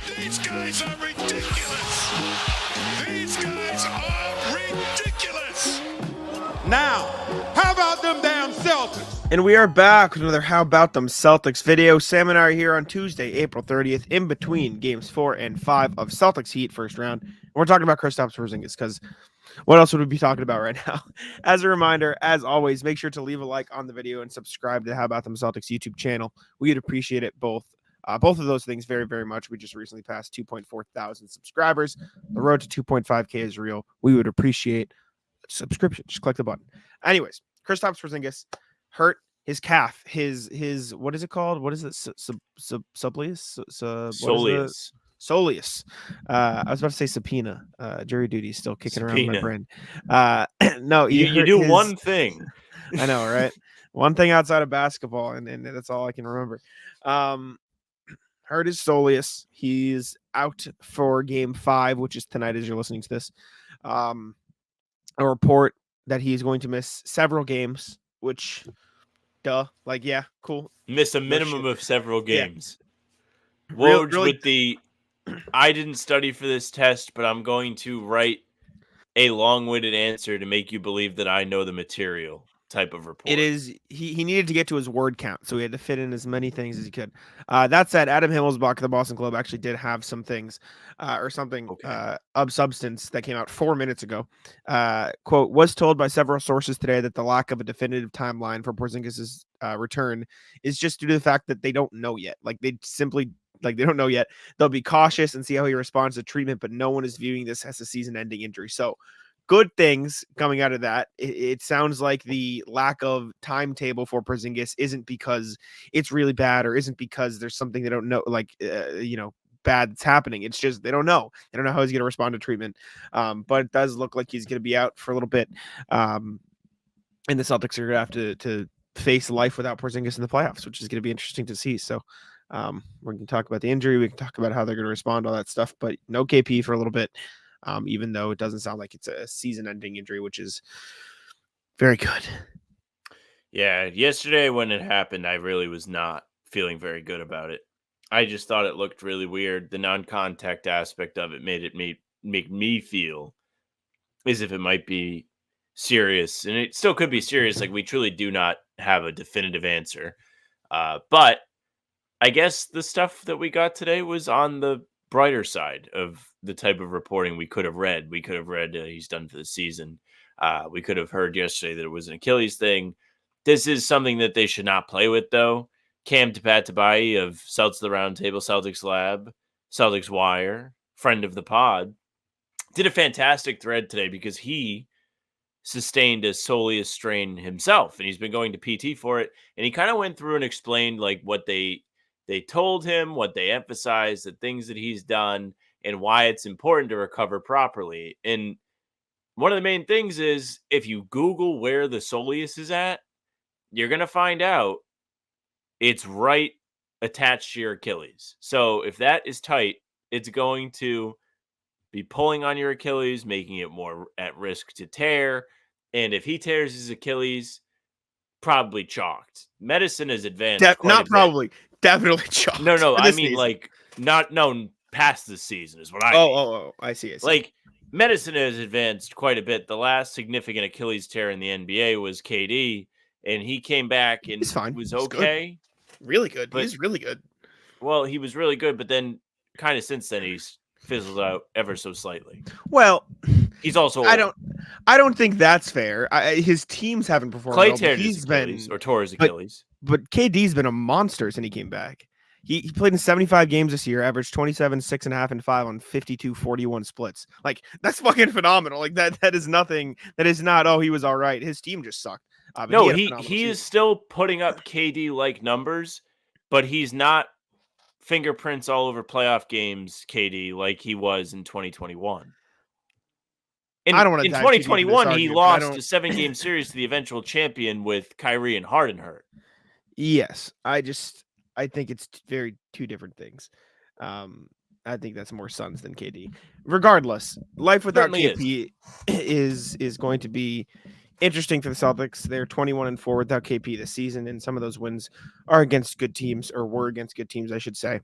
These guys are ridiculous. These guys are ridiculous. Now, how about them damn Celtics? And we are back with another How About Them Celtics video. Sam and I are here on Tuesday, April 30th, in between games 4 and 5 of Celtics Heat first round. And we're talking about Kristaps Porzingis because what else would we be talking about right now? As a reminder, as always, make sure to leave a like on the video and subscribe to the How About Them Celtics YouTube channel. We'd appreciate it both of those things very, very much. We just recently passed 2.4 thousand subscribers. The road to 2.5K is real. We would appreciate a subscription. Just click the button. Anyways, Kristaps Porzingis hurt his calf. His what is it called? What is it? Soleus? Soleus. I was about to say subpoena. Jury duty is still kicking around in my brain. No, you do one thing. I know, right? One thing outside of basketball, and that's all I can remember. Hurt his soleus. He's out for game 5, which is tonight as you're listening to this. A report that he's going to miss several games, which, yeah, cool. Miss a minimum of several games. Yeah. Woj really, with the, I didn't study for this test, but I'm going to write a long-winded answer to make you believe that I know the material type of report. It is, he needed to get to his word count, so he had to fit in as many things as he could. That said, Adam Himmelsbach of the Boston Globe actually did have some things of substance that came out 4 minutes ago. Quote, was told by several sources today that the lack of a definitive timeline for Porzingis' return is just due to the fact that they don't know yet. They don't know yet. They'll be cautious and see how he responds to treatment, but no one is viewing this as a season-ending injury. So good things coming out of that. It sounds like the lack of timetable for Porzingis isn't because it's really bad or isn't because there's something they don't know, bad that's happening. It's just they don't know. They don't know how he's going to respond to treatment. But it does look like he's going to be out for a little bit. And the Celtics are going to have to face life without Porzingis in the playoffs, which is going to be interesting to see. So we can talk about the injury. We can talk about how they're going to respond to all that stuff. But no KP for a little bit. Even though it doesn't sound like it's a season-ending injury, which is very good. Yeah, yesterday when it happened, I really was not feeling very good about it. I just thought it looked really weird. The non-contact aspect of it make me feel as if it might be serious, and it still could be serious. We truly do not have a definitive answer. But I guess the stuff that we got today was on the brighter side of the type of reporting we could have read. We could have read he's done for the season. We could have heard yesterday that it was an Achilles thing. This is something that they should not play with, though. Cam Tapatabai of Celtics the Roundtable, Celtics Lab, Celtics Wire, friend of the pod, did a fantastic thread today because he sustained a soleus strain himself, and he's been going to PT for it. And he kind of went through and explained what they told him, what they emphasized, the things that he's done, and why it's important to recover properly. And one of the main things is if you Google where the soleus is at, you're going to find out it's right attached to your Achilles. So if that is tight, it's going to be pulling on your Achilles, making it more at risk to tear. And if he tears his Achilles, probably chalked. Medicine is advanced. Definitely chalked. No, I mean not known past the season is what I mean. I see. Medicine has advanced quite a bit. The last significant Achilles tear in the NBA was KD, and he came back and was okay. Good. Really good. He's really good. Well, he was really good, but then kind of since then he's fizzled out ever so slightly. Well, he's also old. I don't think that's fair. His teams haven't performed Clay well. Teared his Achilles, or tore his Achilles. But KD's been a monster since he came back. He played in 75 games this year, averaged 27, 6.5, and 5 on 52-41 splits. That's fucking phenomenal. That is nothing. That is not, he was all right. His team just sucked. No, he is still putting up KD-like numbers, but he's not fingerprints all over playoff games, KD, like he was in 2021. In 2021, he lost a 7-game series to the eventual champion with Kyrie and Harden hurt. Yes, I think it's two different things. I think that's more Suns than KD. Regardless, life without KP is going to be interesting for the Celtics. They're 21-4 without KP this season, and some of those wins are against good teams, or were against good teams, I should say.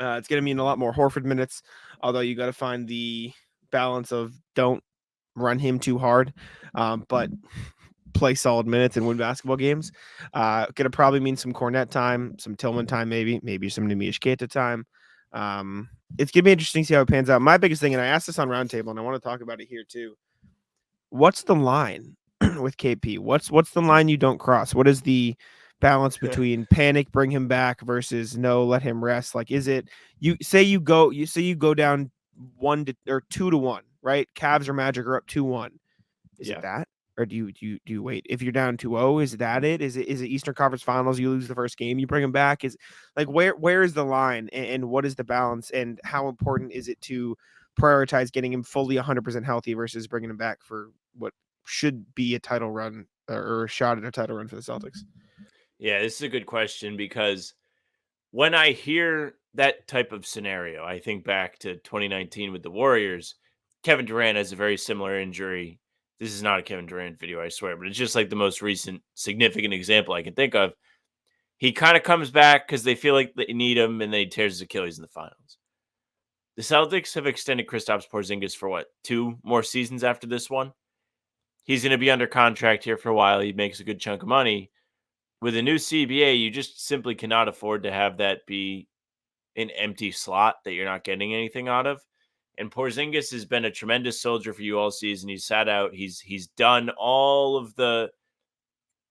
It's going to mean a lot more Horford minutes, although you got to find the balance of don't run him too hard, but play solid minutes and win basketball games. Going to probably mean some Cornet time, some Tillman time, maybe some Nemish Keita time. It's going to be interesting to see how it pans out. My biggest thing, and I asked this on Roundtable, and I want to talk about it here too. What's the line with KP? What's the line you don't cross? What is the balance between panic, bring him back versus no, let him rest? Like, is it you go down 2-1, right? Cavs or Magic are up 2-1. Is it that? Or do you wait? If you're down 2-0, is that it? Is it Eastern Conference Finals? You lose the first game, you bring him back. Is like where is the line and what is the balance and how important is it to prioritize getting him fully 100% healthy versus bringing him back for what should be a title run or a shot at a title run for the Celtics? Yeah, this is a good question because when I hear that type of scenario, I think back to 2019 with the Warriors. Kevin Durant has a very similar injury. This is not a Kevin Durant video, I swear, but it's just like the most recent significant example I can think of. He kind of comes back because they feel like they need him, and then he tears his Achilles in the finals. The Celtics have extended Kristaps Porzingis for 2 more seasons after this one. He's going to be under contract here for a while. He makes a good chunk of money. With a new CBA, you just simply cannot afford to have that be an empty slot that you're not getting anything out of. And Porzingis has been a tremendous soldier for you all season. He's sat out. He's done all of the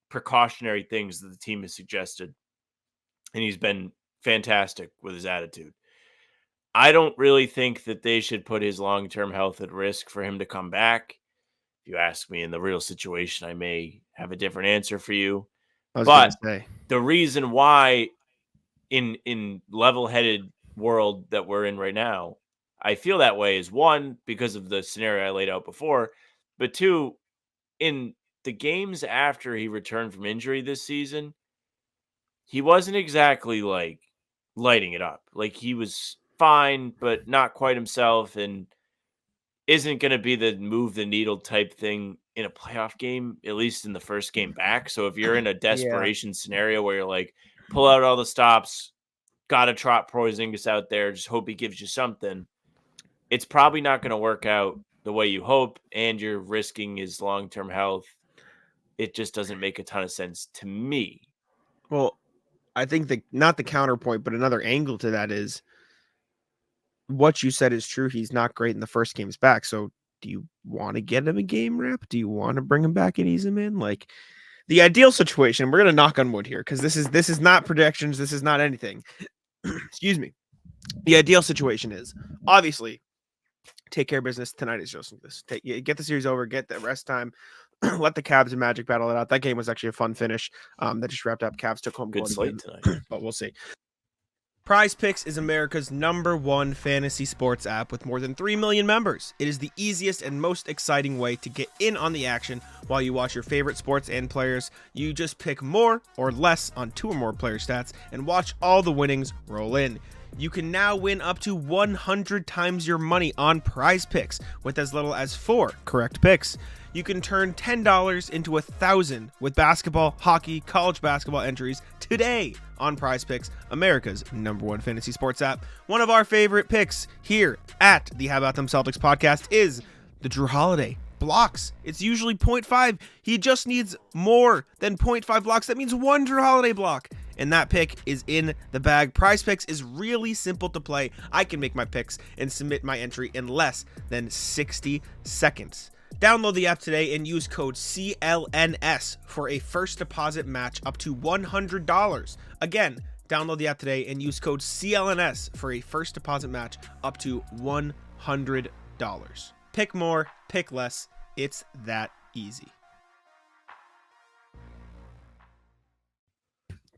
precautionary things that the team has suggested. And he's been fantastic with his attitude. I don't really think that they should put his long-term health at risk for him to come back. If you ask me in the real situation, I may have a different answer for you. But the reason why in level-headed world that we're in right now, I feel that way is 1, because of the scenario I laid out before, but 2, in the games after he returned from injury this season, he wasn't exactly like lighting it up. Like he was fine, but not quite himself, and isn't going to be the move the needle type thing in a playoff game, at least in the first game back. So if you're in a desperation scenario where you're like, pull out all the stops, got to trot Porzingis out there, just hope he gives you something, it's probably not going to work out the way you hope, and you're risking his long-term health. It just doesn't make a ton of sense to me. Well, I think not the counterpoint, but another angle to that is what you said is true. He's not great in the first games back. So do you want to get him a game rep? Do you want to bring him back and ease him in? Like the ideal situation, we're going to knock on wood here because this is not projections. This is not anything. Excuse me. The ideal situation is obviously take care of business tonight. Is just this. Get the series over, get the rest time. Let the Cavs and Magic battle it out. That game was actually a fun finish. That just wrapped up. Cavs took home good slate tonight, but we'll see. Prize Picks is America's #1 fantasy sports app with more than 3 million members. It is the easiest and most exciting way to get in on the action while you watch your favorite sports and players. You just pick more or less on 2 or more player stats and watch all the winnings roll in. You can now win up to 100 times your money on Prize Picks with as little as 4 correct picks. You can turn $10 into 1,000 with basketball, hockey, college basketball entries today on Prize Picks, America's #1 fantasy sports app. One of our favorite picks here at the How About Them Celtics podcast is the Drew Holiday blocks. It's usually 0.5. He just needs more than 0.5 blocks. That means 1 Drew Holiday block. And that pick is in the bag. Prize Picks is really simple to play. I can make my picks and submit my entry in less than 60 seconds. Download the app today and use code CLNS for a first deposit match up to $100. Again, download the app today and use code CLNS for a first deposit match up to $100. Pick more, pick less. It's that easy.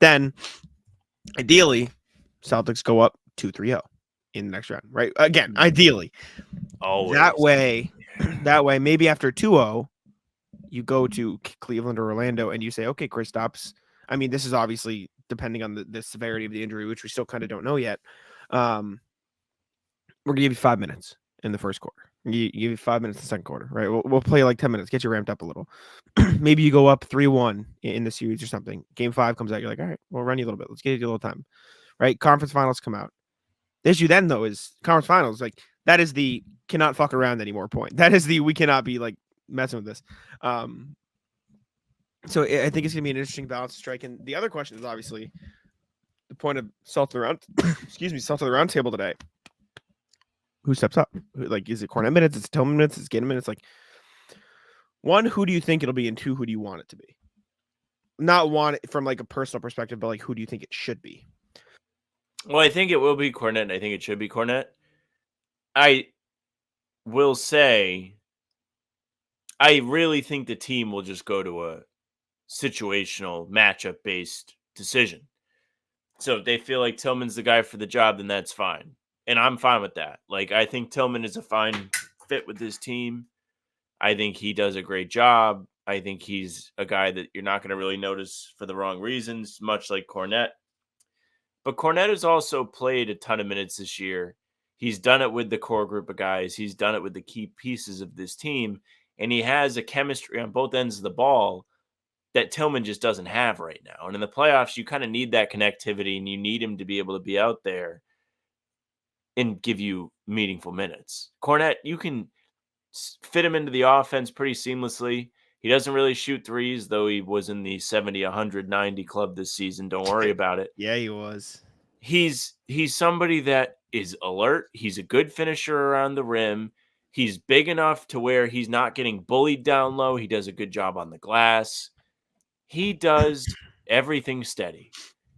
Then, ideally, Celtics go up 2-3-0 in the next round, right? Again, ideally. Always. That way, maybe after 2-0, you go to Cleveland or Orlando and you say, okay, Kristaps. I mean, this is obviously depending on the severity of the injury, which we still kind of don't know yet. We're going to give you 5 minutes in the first quarter. You give you 5 minutes in the second quarter, right? We'll play like 10 minutes, get you ramped up a little. Maybe you go up 3-1 in the series or something. Game 5 comes out. You're like, all right, we'll run you a little bit. Let's get you a little time, right? Conference finals come out. The issue then, though, is conference finals. Like, that is the cannot fuck around anymore point. That is the we cannot be like messing with this. So I think it's gonna be an interesting balance to strike. And the other question is obviously the point of salt of the round. Excuse me, salt of the round table today. Who steps up? Like, is it Cornet minutes? It's Tillman minutes. It's Gana minutes. Like, one, who do you think it'll be, and two, who do you want it to be? Not one from like a personal perspective, but like, who do you think it should be? Well, I think it will be Cornet, and I think it should be Cornet. I will say, I really think the team will just go to a situational matchup-based decision. So if they feel like Tillman's the guy for the job, then that's fine. And I'm fine with that. Like, I think Tillman is a fine fit with this team. I think he does a great job. I think he's a guy that you're not going to really notice for the wrong reasons, much like Cornet. But Cornet has also played a ton of minutes this year. He's done it with the core group of guys. He's done it with the key pieces of this team. And he has a chemistry on both ends of the ball that Tillman just doesn't have right now. And in the playoffs, you kind of need that connectivity, and you need him to be able to be out there and give you meaningful minutes. Cornet, you can fit him into the offense pretty seamlessly. He doesn't really shoot threes, though he was in the 70, 190 club this season. Don't worry about it. Yeah, he was. He's somebody that is alert. He's a good finisher around the rim. He's big enough to where he's not getting bullied down low. He does a good job on the glass. He does everything steady.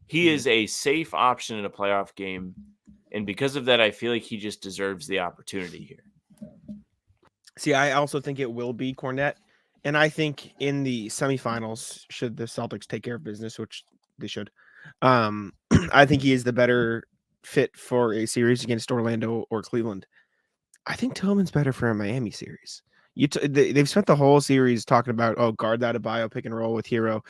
He is a safe option in a playoff game. And because of that, I feel like he just deserves the opportunity here. See, I also think it will be Cornet. And I think in the semifinals, should the Celtics take care of business, which they should, I think he is the better fit for a series against Orlando or Cleveland. I think Tillman's better for a Miami series. They've spent the whole series talking about, guard that Adebayo pick and roll with Hero,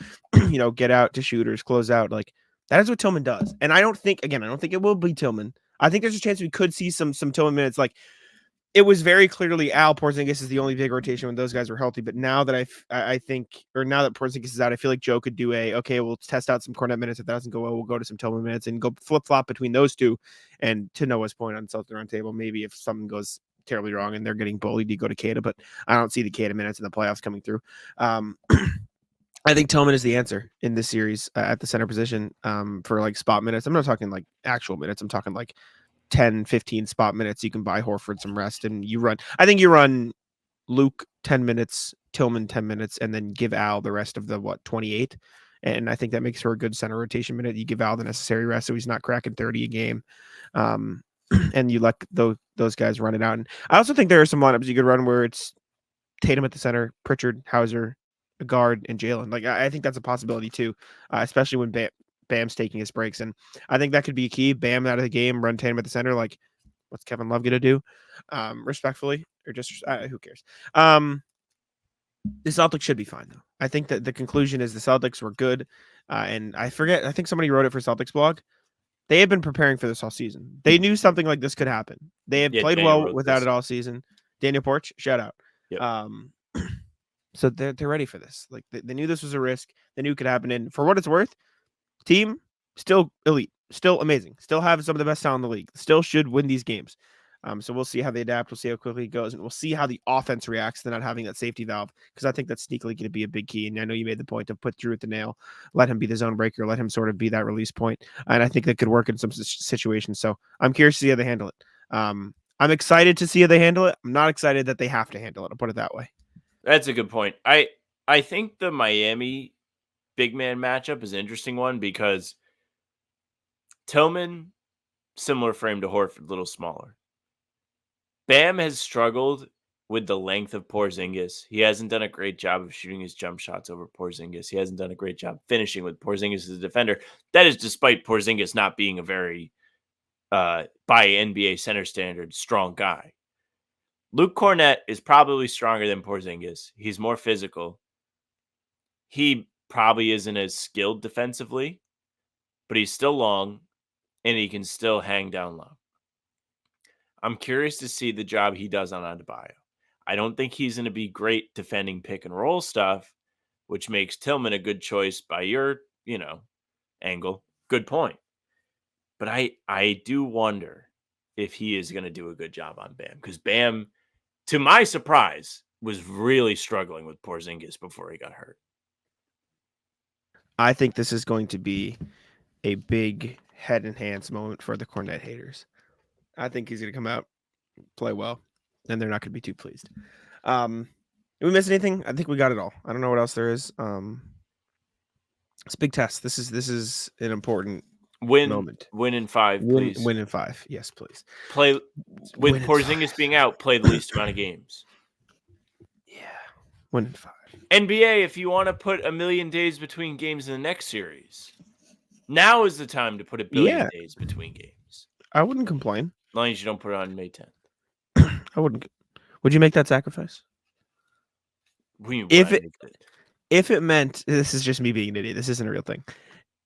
get out to shooters, close out. Like, that is what Tillman does. And I don't think it will be Tillman. I think there's a chance we could see some Tillman minutes. Like, it was very clearly Porzingis is the only big rotation when those guys were healthy. But now that I think, or now that Porzingis is out, I feel like Joe could do we'll test out some Cornet minutes. If that doesn't go well, we'll go to some Tillman minutes and go flip flop between those two. And to Noah's point on Celtics round table, maybe if something goes terribly wrong and they're getting bullied, you go to Cada. But I don't see the Cada minutes in the playoffs coming through. I think Tillman is the answer in this series at the center position for like spot minutes. I'm not talking like actual minutes. I'm talking like 10, 15 spot minutes. You can buy Horford some rest and you run Luke 10 minutes, Tillman 10 minutes, and then give Al the rest of the 28. And I think that makes for a good center rotation minute. You give Al the necessary rest so he's not cracking 30 a game. And you let those guys run it out. And I also think there are some lineups you could run where it's Tatum at the center, Pritchard, Hauser, a guard, and Jalen. Like, I think that's a possibility too, especially when Bam's taking his breaks. And I think that could be a key. Bam out of the game, run Tatum at the center. Like, what's Kevin Love going to do? Respectfully, or just who cares? The Celtics should be fine, though. I think that the conclusion is the Celtics were good. And I think somebody wrote it for Celtics blog. They had been preparing for this all season. They knew something like this could happen. They had played well without it all season. Daniel Porch, shout out. Yep. So they're ready for this. Like, they knew this was a risk. They knew it could happen. And for what it's worth, team still elite, still amazing, still have some of the best talent in the league, still should win these games. So we'll see how they adapt. We'll see how quickly it goes, and we'll see how the offense reacts to not having that safety valve, because I think that's sneakily going to be a big key. And I know you made the point to put Drew at the nail, let him be the zone breaker, let him sort of be that release point. And I think that could work in some situations. So I'm curious to see how they handle it. I'm excited to see how they handle it. I'm not excited that they have to handle it. I'll put it that way. That's a good point. I think the Miami big man matchup is an interesting one because Tillman, similar frame to Horford, a little smaller. Bam has struggled with the length of Porzingis. He hasn't done a great job of shooting his jump shots over Porzingis. He hasn't done a great job finishing with Porzingis as a defender. That is despite Porzingis not being a very, by NBA center standard, strong guy. Luke Cornet is probably stronger than Porzingis. He's more physical. He probably isn't as skilled defensively, but he's still long, and he can still hang down low. I'm curious to see the job he does on Adebayo. I don't think he's going to be great defending pick and roll stuff, which makes Tillman a good choice by your, angle. Good point. But I do wonder if he is going to do a good job on Bam, because Bam, to my surprise, was really struggling with Porzingis before he got hurt. I think this is going to be a big head enhance moment for the Cornet haters. I think he's going to come out, play well, and they're not going to be too pleased. Did we miss anything? I think we got it all. I don't know what else there is. It's a big test. This is an important moment. Win in 5, please. Win in 5. Yes, please. Play with Porzingis being out, play the least amount of games. Yeah. Win in 5. NBA, if you want to put a million days between games in the next series, now is the time to put a billion days between games. I wouldn't complain. As long as you don't put it on May 10th. I wouldn't. Would you make that sacrifice? If it meant, this is just me being an idiot. This isn't a real thing.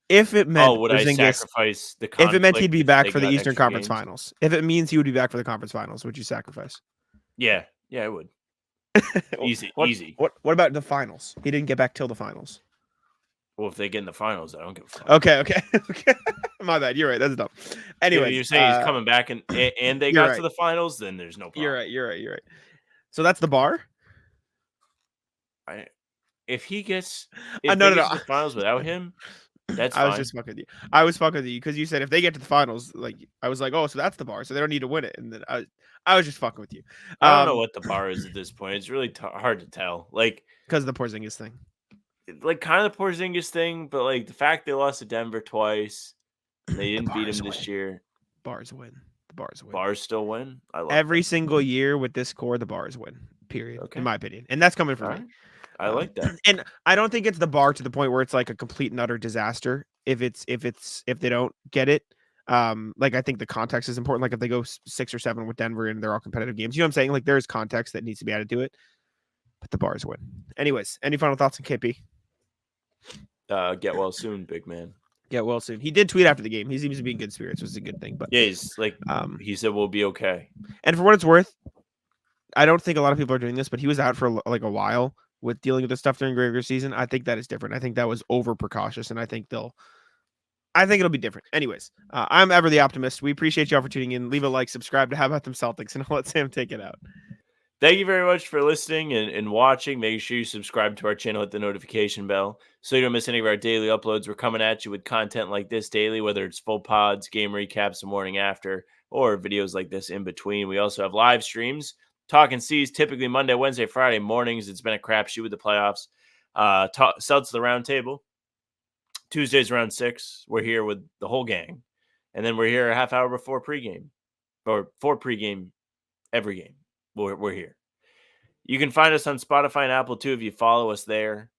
If it meant, would I sacrifice the conflict? If it meant he'd be back for the Eastern Conference Finals, if it means he would be back for the conference finals, would you sacrifice? Yeah, I would. Easy. What about the finals? He didn't get back till the finals. Well, if they get in the finals, I don't give a fuck. Okay. My bad. You're right. That's dumb. Anyway, you're saying he's coming back and they got to the finals, then there's no problem. You're right. So that's the bar. If he gets no. to the finals without him, that's fine. I was just fucking with you. I was fucking with you because you said if they get to the finals, like I was like, oh, so that's the bar, so they don't need to win it, and then I was just fucking with you. I don't know what the bar is at this point. It's really hard to tell, like because of the Porzingis thing, like kind of the Porzingis thing, but like the fact they lost to Denver twice, they didn't beat him this year. Bars win. The Bars win. Bars still win. I love every single year with this core. The Bars win. Period. Okay. In my opinion, and that's coming from me. I like that. And I don't think it's the bar to the point where it's like a complete and utter disaster if they don't get it. Like I think the context is important. Like if they go 6 or 7 with Denver and they're all competitive games, you know what I'm saying? Like there's context that needs to be added to it. But the Bars win. Anyways, any final thoughts on KP? Get well soon, big man. Get well soon. He did tweet after the game. He seems to be in good spirits, which is a good thing. But yeah, he's like he said we'll be okay. And for what it's worth, I don't think a lot of people are doing this, but he was out for like a while with dealing with this stuff during regular season. I think that is different. I think that was over precautious, and I think it'll be different. Anyways, I'm ever the optimist. We appreciate y'all for tuning in. Leave a like, subscribe to How About Them Celtics, and I'll let Sam take it out. Thank you very much for listening and watching. Make sure you subscribe to our channel, hit the notification bell so you don't miss any of our daily uploads. We're coming at you with content like this daily, whether it's full pods, game recaps the morning after, or videos like this in between. We also have live streams. Talking C's typically Monday, Wednesday, Friday mornings. It's been a crapshoot with the playoffs. Celtics the round table. Tuesdays around 6. We're here with the whole gang. And then we're here a half hour before pregame. Or for pregame every game. We're here. You can find us on Spotify and Apple too. If you follow us there,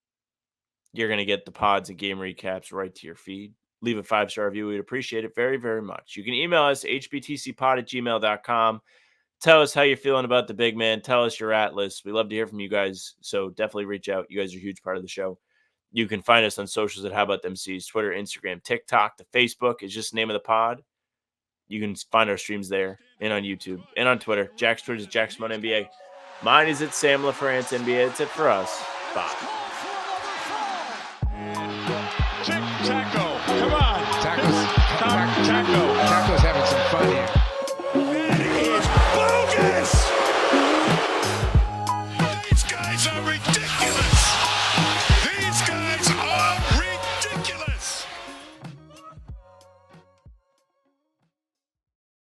you're going to get the pods and game recaps right to your feed. Leave a 5-star review. We'd appreciate it very, very much. You can email us hbtcpod@gmail.com. Tell us how you're feeling about the big man. Tell us your Atlas. We love to hear from you guys, so definitely reach out. You guys are a huge part of the show. You can find us on socials at How About Them C's, Twitter, Instagram, TikTok. The Facebook is just the name of the pod. You can find our streams there and on YouTube and on Twitter. Jack's Twitter is Jack Simone NBA. Mine is at Sam LaFrance NBA. That's it for us. Bye. Tic-tac.